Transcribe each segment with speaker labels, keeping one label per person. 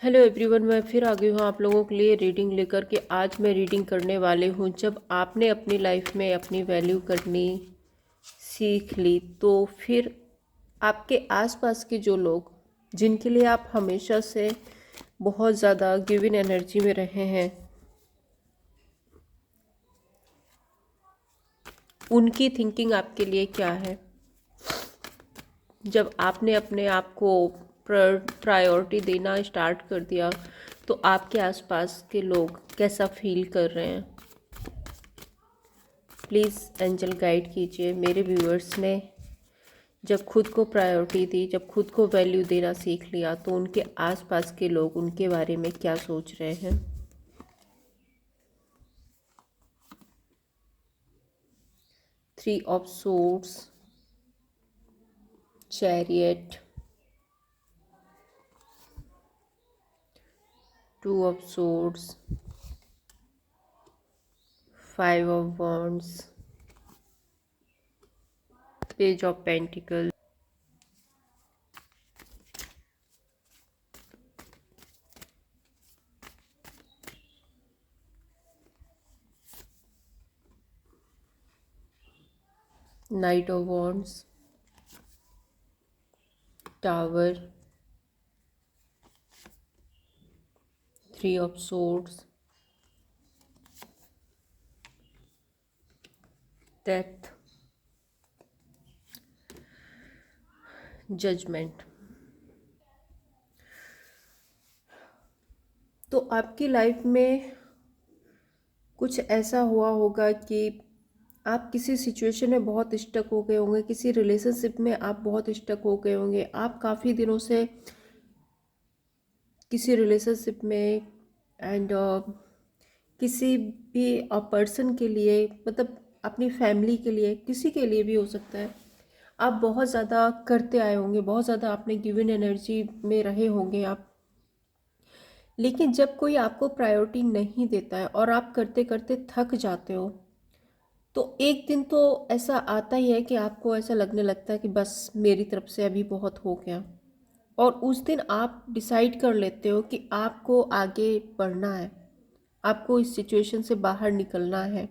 Speaker 1: Hello everyone, मैं फिर आ गई हूँ आप लोगों के लिए रीडिंग लेकर के। आज मैं रीडिंग करने वाली हूँ, जब आपने अपनी लाइफ में अपनी वैल्यू करनी सीख ली तो फिर आपके आसपास के जो लोग जिनके लिए आप हमेशा से बहुत ज़्यादा गिवन एनर्जी में रहे हैं, उनकी थिंकिंग आपके लिए क्या है। जब आपने अपने आप को प्रायोरिटी देना स्टार्ट कर दिया तो आपके आसपास के लोग कैसा फील कर रहे हैं। प्लीज़ एंजल गाइड कीजिए। मेरे व्यूअर्स ने जब खुद को प्रायोरिटी दी, जब खुद को वैल्यू देना सीख लिया तो उनके आसपास के लोग उनके बारे में क्या सोच रहे हैं। Three of swords, chariot, two of swords, five of wands, page of pentacle, knight of wands, tower, three of swords, death, judgement. तो आपकी लाइफ में कुछ ऐसा हुआ होगा कि आप किसी सिचुएशन में बहुत स्टक हो गए होंगे, किसी रिलेशनशिप में आप बहुत स्टक हो गए होंगे। आप काफ़ी दिनों से किसी रिलेशनशिप में एंड किसी भी पर्सन के लिए, मतलब अपनी फैमिली के लिए, किसी के लिए भी हो सकता है, आप बहुत ज़्यादा करते आए होंगे, बहुत ज़्यादा आपने गिवन एनर्जी में रहे होंगे आप। लेकिन जब कोई आपको प्रायोरिटी नहीं देता है और आप करते करते थक जाते हो तो एक दिन तो ऐसा आता ही है कि आपको ऐसा लगने लगता है कि बस मेरी तरफ से अभी बहुत हो गया। और उस दिन आप डिसाइड कर लेते हो कि आपको आगे बढ़ना है, आपको इस सिचुएशन से बाहर निकलना है।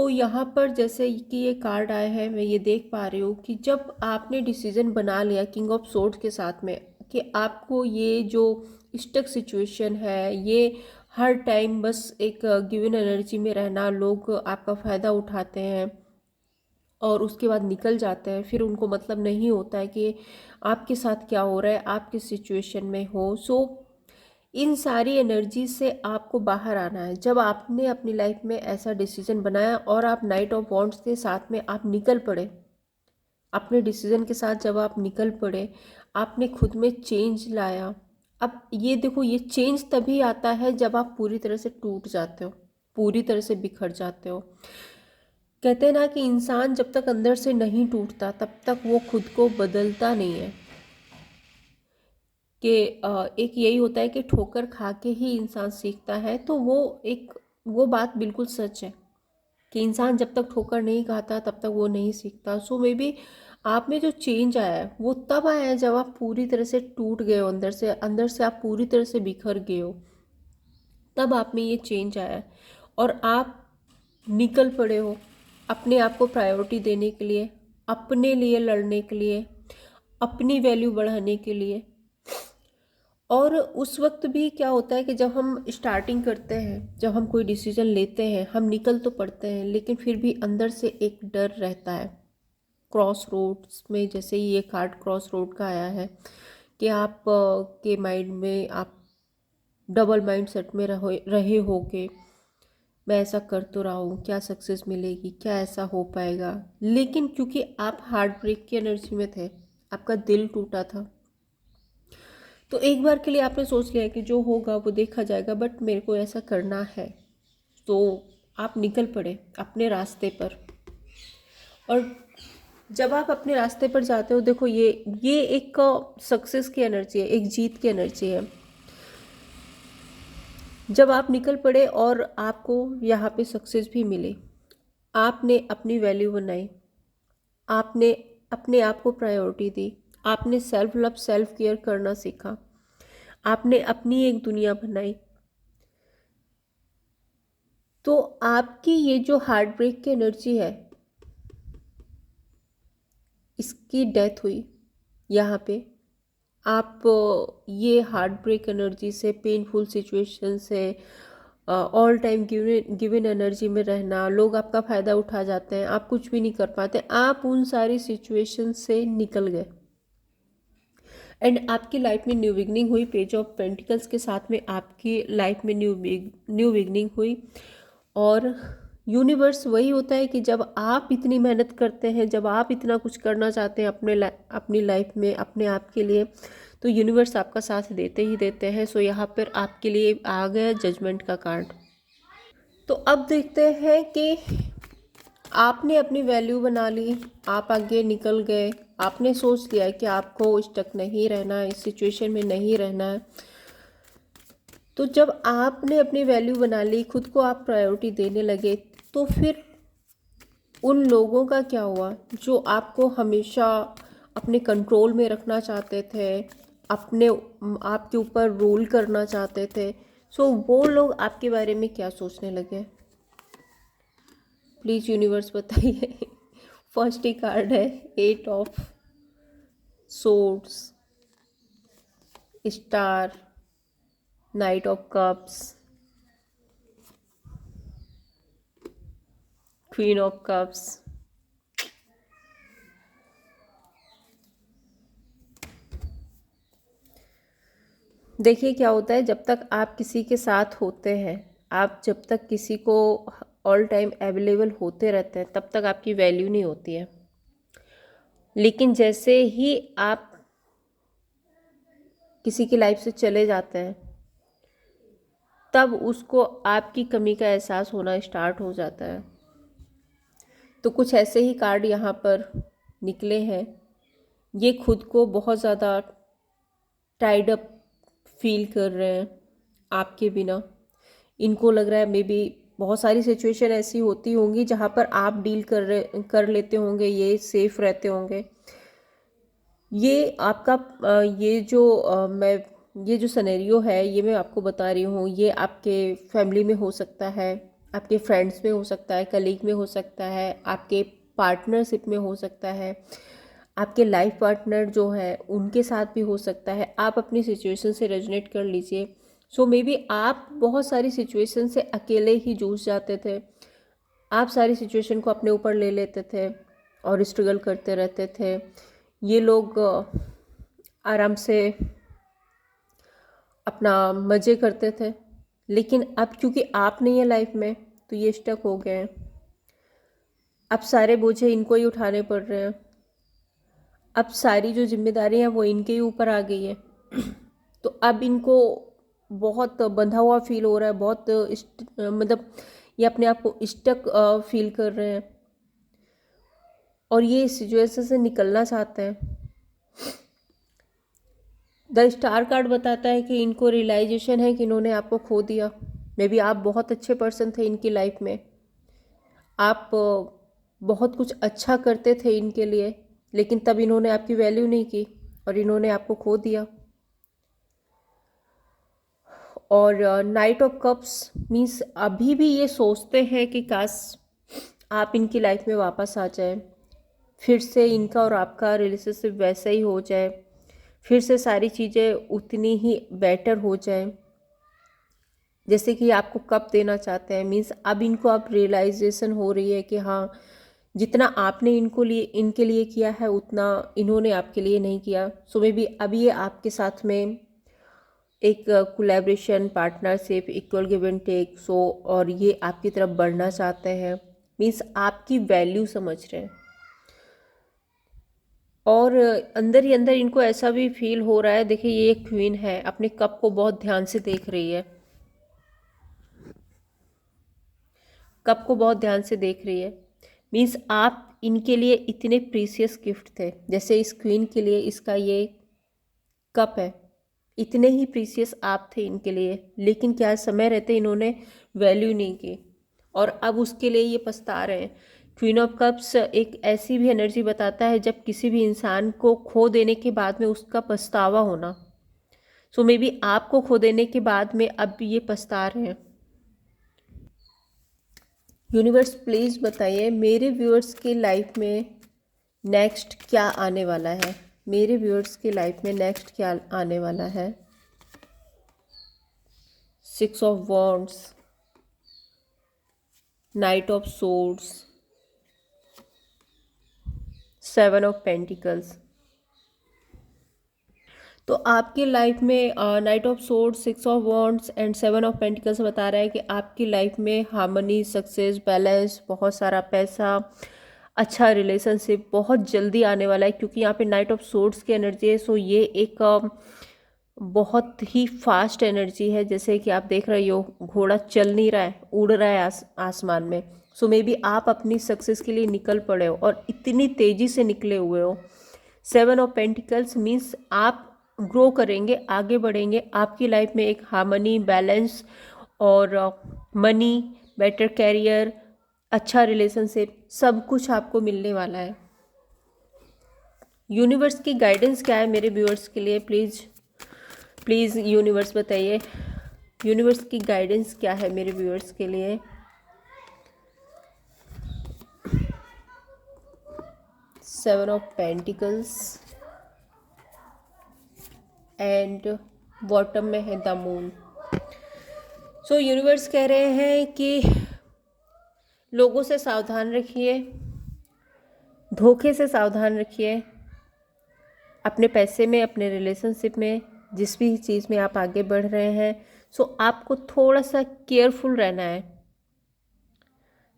Speaker 1: यहाँ पर जैसे कि ये कार्ड आए हैं, मैं ये देख पा रही हूँ कि जब आपने डिसीजन बना लिया किंग ऑफ सोर्ड के साथ में कि आपको ये जो स्टक सिचुएशन है, ये हर टाइम बस एक गिवन एनर्जी में रहना, लोग आपका फ़ायदा उठाते हैं और उसके बाद निकल जाते हैं, फिर उनको मतलब नहीं होता है कि आपके साथ क्या हो रहा है, आप किस सिचुएशन में हो। इन सारी एनर्जी से आपको बाहर आना है। जब आपने अपनी लाइफ में ऐसा डिसीजन बनाया और आप नाइट ऑफ वॉन्ड्स के साथ में आप निकल पड़े, अपने डिसीजन के साथ जब आप निकल पड़े, आपने खुद में चेंज लाया। अब ये देखो, ये चेंज तभी आता है जब आप पूरी तरह से टूट जाते हो, पूरी तरह से बिखर जाते हो। कहते हैं ना कि इंसान जब तक अंदर से नहीं टूटता तब तक वो खुद को बदलता नहीं है। कि एक यही होता है कि ठोकर खा के ही इंसान सीखता है, तो वो बात बिल्कुल सच है कि इंसान जब तक ठोकर नहीं खाता तब तक वो नहीं सीखता। मे बी आप में जो चेंज आया है वो तब आया है जब आप पूरी तरह से टूट गए हो, अंदर से आप पूरी तरह से बिखर गए हो, तब आप में ये चेंज आया है और आप निकल पड़े हो अपने आप को प्रायोरिटी देने के लिए, अपने लिए लड़ने के लिए, अपनी वैल्यू बढ़ाने के लिए। और उस वक्त भी क्या होता है कि जब हम स्टार्टिंग करते हैं, जब हम कोई डिसीजन लेते हैं, हम निकल तो पड़ते हैं लेकिन फिर भी अंदर से एक डर रहता है। क्रॉस रोड्स में जैसे ये कार्ड क्रॉस रोड का आया है कि आप के माइंड में आप डबल माइंड सेट में रहे होगे, मैं ऐसा कर तो रहा हूँ, क्या सक्सेस मिलेगी, क्या ऐसा हो पाएगा। लेकिन क्योंकि आप हार्ट ब्रेक की एनर्जी में थे, आपका दिल टूटा था, तो एक बार के लिए आपने सोच लिया कि जो होगा वो देखा जाएगा, बट मेरे को ऐसा करना है। तो आप निकल पड़े अपने रास्ते पर। और जब आप अपने रास्ते पर जाते हो, देखो ये एक सक्सेस की एनर्जी है, एक जीत की एनर्जी है। जब आप निकल पड़े और आपको यहाँ पे सक्सेस भी मिली, आपने अपनी वैल्यू बनाई, आपने अपने आप को प्रायोरिटी दी, आपने सेल्फ लव सेल्फ केयर करना सीखा, आपने अपनी एक दुनिया बनाई। तो आपकी ये जो हार्ट ब्रेक की एनर्जी है, इसकी डेथ हुई यहाँ पे। आप ये हार्ट ब्रेक एनर्जी से, पेनफुल सिचुएशन से, all time given given energy में रहना, लोग आपका फ़ायदा उठा जाते हैं, आप कुछ भी नहीं कर पाते, आप उन सारी सिचुएशन से निकल गए एंड आपकी लाइफ में न्यू बिगनिंग हुई। पेज ऑफ पेंटिकल्स के साथ में आपकी लाइफ में न्यू बिगनिंग हुई। और यूनिवर्स वही होता है कि जब आप इतनी मेहनत करते हैं, जब आप इतना कुछ करना चाहते हैं अपनी लाइफ में, अपने आप के लिए, तो यूनिवर्स आपका साथ देते ही देते हैं। सो यहाँ पर आपके लिए आ गया जजमेंट का कार्ड। तो अब देखते हैं कि आपने अपनी वैल्यू बना ली, आप आगे निकल गए, आपने सोच लिया कि आपको स्टक नहीं रहना है, इस सिचुएशन में नहीं रहना है। तो जब आपने अपनी वैल्यू बना ली, खुद को आप प्रायोरिटी देने लगे, तो फिर उन लोगों का क्या हुआ जो आपको हमेशा अपने कंट्रोल में रखना चाहते थे, अपने आपके ऊपर रूल करना चाहते थे। सो वो लोग आपके बारे में क्या सोचने लगे? प्लीज़ यूनिवर्स बताइए। फर्स्ट ही कार्ड है 8 of swords, star, night of cups, queen of cups. देखिए क्या होता है, जब तक आप किसी के साथ होते हैं, आप जब तक किसी को ऑल टाइम अवेलेबल होते रहते हैं, तब तक आपकी वैल्यू नहीं होती है। लेकिन जैसे ही आप किसी की लाइफ से चले जाते हैं, तब उसको आपकी कमी का एहसास होना स्टार्ट हो जाता है। तो कुछ ऐसे ही कार्ड यहाँ पर निकले हैं। ये खुद को बहुत ज़्यादा टाइड अप फील कर रहे हैं आपके बिना। इनको लग रहा है मे बी बहुत सारी सिचुएशन ऐसी होती होंगी जहाँ पर आप डील कर लेते होंगे, ये सेफ रहते होंगे। ये आपका ये जो सिनेरियो है, ये मैं आपको बता रही हूँ, ये आपके फैमिली में हो सकता है, आपके फ्रेंड्स में हो सकता है, कलीग में हो सकता है, आपके पार्टनरशिप में हो सकता है, आपके लाइफ पार्टनर जो है उनके साथ भी हो सकता है। आप अपनी सिचुएशन से रेजोनेट कर लीजिए। सो मे बी आप बहुत सारी सिचुएशन से अकेले ही जूझ जाते थे, आप सारी सिचुएशन को अपने ऊपर ले लेते थे और स्ट्रगल करते रहते थे। ये लोग आराम से अपना मज़े करते थे, लेकिन अब क्योंकि आप नहीं है लाइफ में, तो ये स्टक हो गए हैं। अब सारे बोझे इनको ही उठाने पड़ रहे हैं, अब सारी जो जिम्मेदारी है वो इनके ही ऊपर आ गई है। तो अब इनको बहुत बंधा हुआ फील हो रहा है, बहुत मतलब ये अपने आप को स्टक फील कर रहे हैं और ये इस सिचुएशन से निकलना चाहते हैं। द स्टार कार्ड बताता है कि इनको रियलाइजेशन है कि इन्होंने आपको खो दिया। मे बी आप बहुत अच्छे पर्सन थे इनकी लाइफ में, आप बहुत कुछ अच्छा करते थे इनके लिए, लेकिन तब इन्होंने आपकी वैल्यू नहीं की और इन्होंने आपको खो दिया। और नाइट ऑफ कप्स मीन्स अभी भी ये सोचते हैं कि काश आप इनकी लाइफ में वापस आ जाए, फिर से इनका और आपका रिलेशनशिप वैसा ही हो जाए, फिर से सारी चीज़ें उतनी ही बेटर हो जाए जैसे कि आपको कप देना चाहते हैं। मीन्स अब इनको अब रियलाइजेशन हो रही है कि हाँ, जितना आपने इनके लिए किया है उतना इन्होंने आपके लिए नहीं किया। सो मे बी अब ये आपके साथ में एक collaboration, partnership, equal give and take, so और ये आपकी तरफ बढ़ना चाहते हैं। मीन्स आपकी वैल्यू समझ रहे हैं और अंदर ही अंदर इनको ऐसा भी फील हो रहा है। देखिए ये एक क्वीन है, अपने कप को बहुत ध्यान से देख रही है, कप को बहुत ध्यान से देख रही है। मीन्स आप इनके लिए इतने प्रीसियस गिफ्ट थे, जैसे इस क्वीन के लिए इसका ये कप है, इतने ही प्रीसियस आप थे इनके लिए, लेकिन क्या समय रहते इन्होंने वैल्यू नहीं की और अब उसके लिए ये पछता रहे हैं। क्वीन ऑफ कप्स एक ऐसी भी एनर्जी बताता है जब किसी भी इंसान को खो देने के बाद में उसका पछतावा होना। सो मे बी आपको खो देने के बाद में अब ये पछता रहे हैं। यूनिवर्स प्लीज़ बताइए मेरे व्यूअर्स की लाइफ में नेक्स्ट क्या आने वाला है। मेरे व्यूअर्स की लाइफ में नेक्स्ट क्या आने वाला है। 6 of wands, night of swords, 7 of pentacles. तो आपकी लाइफ में night of sword, 6 of wands and 7 of pentacles बता रहा है कि आपकी लाइफ में हार्मनी, सक्सेस, बैलेंस, बहुत सारा पैसा, अच्छा रिलेशनशिप बहुत जल्दी आने वाला है, क्योंकि यहाँ पे नाइट ऑफ सोर्ड्स की एनर्जी है। सो ये एक बहुत ही फास्ट एनर्जी है। जैसे कि आप देख रहे हो घोड़ा चल नहीं रहा है, उड़ रहा है आसमान में। सो मे बी आप अपनी सक्सेस के लिए निकल पड़े हो और इतनी तेज़ी से निकले हुए हो। 7 ऑफ पेंटिकल्स मीन्स आप ग्रो करेंगे, आगे बढ़ेंगे। आपकी लाइफ में एक हार्मनी, बैलेंस और मनी, बेटर कैरियर, अच्छा रिलेशनशिप, सब कुछ आपको मिलने वाला है। यूनिवर्स की गाइडेंस क्या है मेरे व्यूअर्स के लिए? प्लीज़ यूनिवर्स बताइए यूनिवर्स की गाइडेंस क्या है मेरे व्यूअर्स के लिए। Seven of pentacles and bottom में है द मून। सो यूनिवर्स कह रहे हैं कि लोगों से सावधान रखिए, धोखे से सावधान रखिए, अपने पैसे में, अपने रिलेशनशिप में, जिस भी चीज़ में आप आगे बढ़ रहे हैं। सो आपको थोड़ा सा केयरफुल रहना है,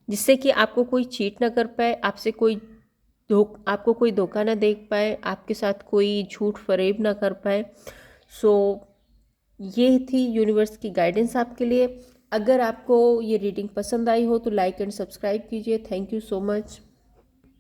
Speaker 1: जिससे कि आपको कोई चीट ना कर पाए, आपको कोई धोखा ना दे पाए, आपके साथ कोई झूठ फरेब ना कर पाए। सो ये थी यूनिवर्स की गाइडेंस आपके लिए। अगर आपको ये रीडिंग पसंद आई हो तो लाइक एंड सब्सक्राइब कीजिए। Thank you so much.